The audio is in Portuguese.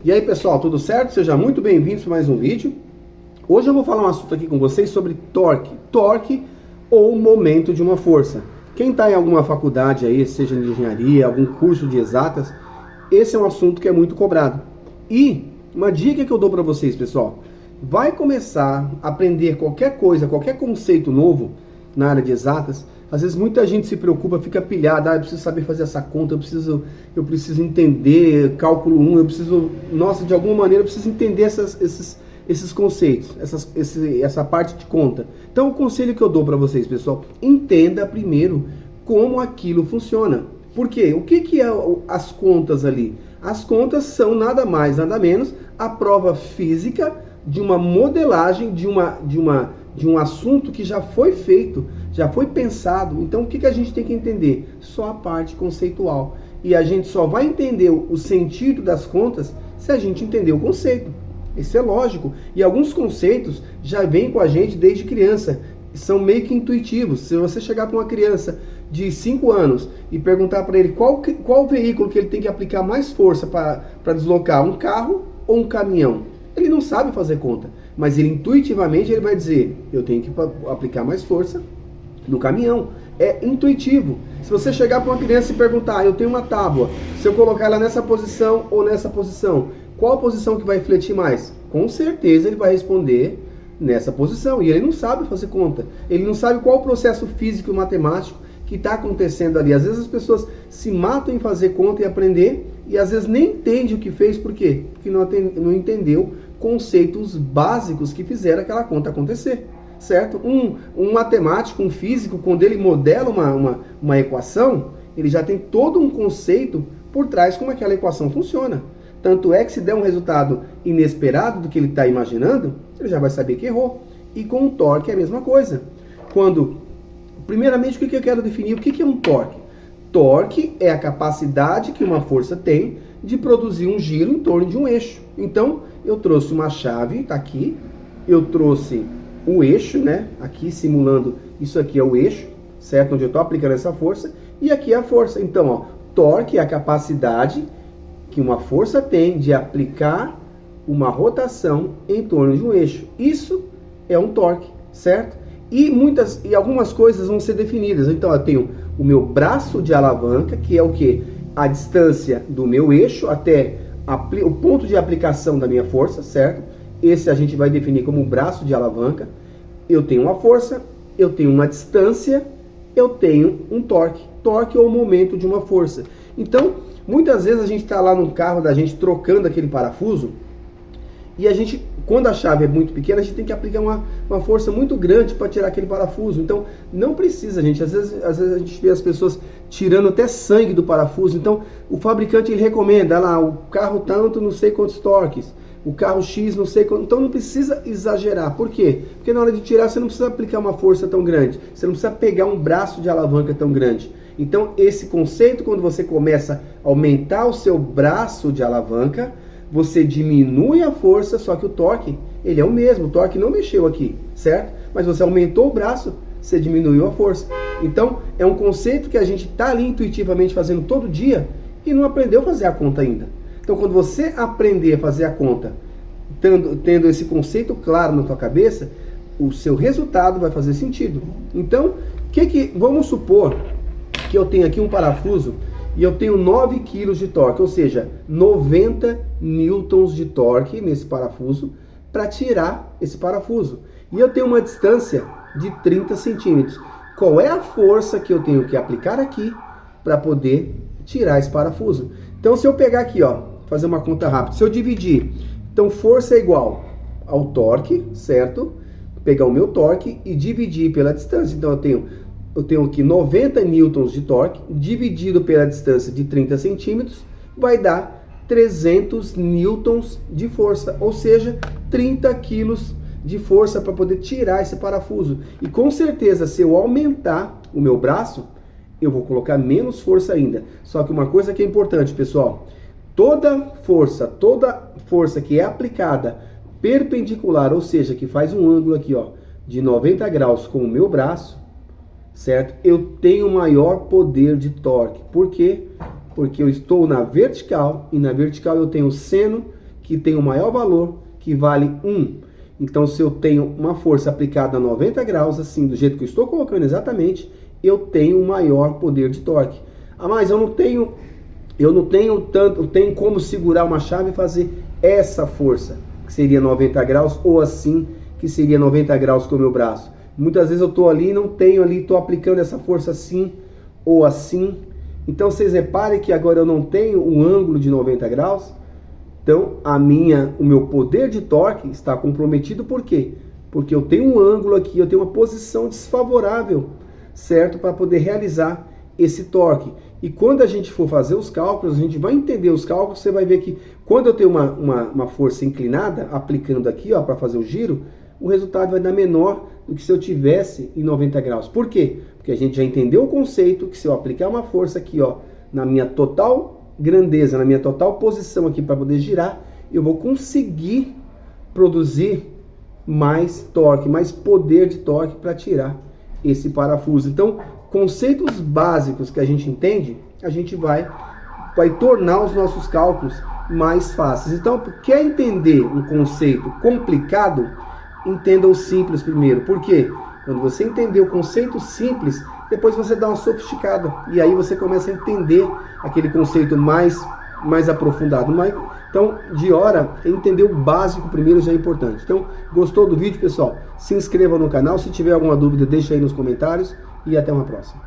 E aí pessoal, tudo certo? Sejam muito bem-vindos para mais um vídeo. Hoje eu vou falar um assunto aqui com vocês sobre torque. Torque ou momento de uma força. Quem está em alguma faculdade aí, seja de engenharia, algum curso de exatas, esse é um assunto que é muito cobrado. E uma dica que eu dou para vocês, pessoal, vai começar a aprender qualquer coisa, qualquer conceito novo na área de exatas. Às vezes muita gente se preocupa, fica pilhada, eu preciso saber fazer essa conta, eu preciso entender cálculo 1, de alguma maneira eu preciso entender esses conceitos, essa parte de conta. Então o conselho que eu dou para vocês, pessoal, entenda primeiro como aquilo funciona. Por quê? O que é as contas ali? As contas são nada mais, nada menos a prova física de uma modelagem de um assunto que já foi feito, já foi pensado. Então o que a gente tem que entender? Só a parte conceitual. E a gente só vai entender o sentido das contas se a gente entender o conceito. Isso é lógico. E alguns conceitos já vêm com a gente desde criança. São meio que intuitivos. Se você chegar para uma criança de 5 anos e perguntar para ele qual veículo que ele tem que aplicar mais força para deslocar, um carro ou um caminhão, ele não sabe fazer conta, mas ele intuitivamente ele vai dizer, eu tenho que aplicar mais força no caminhão. É intuitivo. Se você chegar para uma criança e perguntar, eu tenho uma tábua, se eu colocar ela nessa posição ou nessa posição, qual posição que vai refletir mais? Com certeza ele vai responder nessa posição, e ele não sabe fazer conta, ele não sabe qual o processo físico e matemático que está acontecendo ali. Às vezes as pessoas se matam em fazer conta e aprender, e às vezes nem entende o que fez. Por quê? Porque não entendeu conceitos básicos que fizeram aquela conta acontecer, certo? Um matemático, um físico, quando ele modela uma equação, ele já tem todo um conceito por trás como aquela equação funciona. Tanto é que se der um resultado inesperado do que ele está imaginando, ele já vai saber que errou. E com o torque é a mesma coisa. Primeiramente, o que eu quero definir? O que é um torque? Torque é a capacidade que uma força tem de produzir um giro em torno de um eixo. Então, eu trouxe uma chave, está aqui, eu trouxe o eixo, né? Aqui simulando, isso aqui é o eixo, certo? Onde eu estou aplicando essa força, e aqui é a força. Então, ó, torque é a capacidade que uma força tem de aplicar uma rotação em torno de um eixo. Isso é um torque, certo? E algumas coisas vão ser definidas. Então, eu tenho o meu braço de alavanca, que é o quê? A distância do meu eixo até o ponto de aplicação da minha força, certo? Esse a gente vai definir como braço de alavanca. Eu tenho uma força, eu tenho uma distância, eu tenho um torque. Torque ou momento de uma força. Então, muitas vezes a gente está lá no carro da gente trocando aquele parafuso, e a gente, quando a chave é muito pequena, a gente tem que aplicar uma força muito grande para tirar aquele parafuso. Então, não precisa, gente. Às vezes a gente vê as pessoas tirando até sangue do parafuso. Então, o fabricante ele recomenda lá, o carro tanto, não sei quantos torques, o carro X, não sei quanto. Então, não precisa exagerar. Por quê? Porque na hora de tirar, você não precisa aplicar uma força tão grande. Você não precisa pegar um braço de alavanca tão grande. Então, esse conceito, quando você começa a aumentar o seu braço de alavanca, você diminui a força, só que o torque, ele é o mesmo. O torque não mexeu aqui, certo? Mas você aumentou o braço, você diminuiu a força. Então, é um conceito que a gente está ali intuitivamente fazendo todo dia e não aprendeu a fazer a conta ainda. Então, quando você aprender a fazer a conta, tendo esse conceito claro na tua cabeça, o seu resultado vai fazer sentido. Então, vamos supor que eu tenho aqui um parafuso e eu tenho 9 kg de torque, ou seja, 90 newtons de torque nesse parafuso para tirar esse parafuso. E eu tenho uma distância de 30 centímetros. Qual é a força que eu tenho que aplicar aqui para poder tirar esse parafuso? Então, se eu pegar aqui, ó, fazer uma conta rápida, se eu dividir, então força é igual ao torque, certo? Pegar o meu torque e dividir pela distância. Então, eu tenho aqui 90 newtons de torque, dividido pela distância de 30 centímetros, vai dar 300 newtons de força, ou seja, 30 quilos de força para poder tirar esse parafuso. E com certeza, se eu aumentar o meu braço, eu vou colocar menos força ainda. Só que uma coisa que é importante, pessoal, toda força que é aplicada perpendicular, ou seja, que faz um ângulo aqui, ó, de 90 graus com o meu braço, certo? Eu tenho maior poder de torque. Por quê? Porque eu estou na vertical, e na vertical eu tenho seno que tem o maior valor, que vale 1. Então, se eu tenho uma força aplicada a 90 graus, assim, do jeito que eu estou colocando exatamente, eu tenho um maior poder de torque. Ah, mas eu não tenho como segurar uma chave e fazer essa força, que seria 90 graus, ou assim, que seria 90 graus com o meu braço. Muitas vezes eu estou ali e não tenho ali, estou aplicando essa força assim ou assim. Então vocês reparem que agora eu não tenho um ângulo de 90 graus. Então o meu poder de torque está comprometido. Por quê? Porque eu tenho um ângulo aqui, eu tenho uma posição desfavorável, certo? Para poder realizar esse torque. E quando a gente for fazer os cálculos, a gente vai entender os cálculos, você vai ver que quando eu tenho uma força inclinada, aplicando aqui, ó, para fazer o giro, o resultado vai dar menor do que se eu tivesse em 90 graus. Por quê? Porque a gente já entendeu o conceito que se eu aplicar uma força aqui, ó, na minha total grandeza, na minha total posição aqui para poder girar, eu vou conseguir produzir mais torque, mais poder de torque para tirar esse parafuso. Então, conceitos básicos que a gente entende, a gente vai tornar os nossos cálculos mais fáceis. Então, quer entender um conceito complicado? Entenda o simples primeiro. Por quê? Quando você entender o conceito simples, depois você dá uma sofisticada. E aí você começa a entender aquele conceito mais aprofundado. Então, de hora, entender o básico primeiro já é importante. Então, gostou do vídeo, pessoal? Se inscreva no canal. Se tiver alguma dúvida, deixa aí nos comentários. E até uma próxima.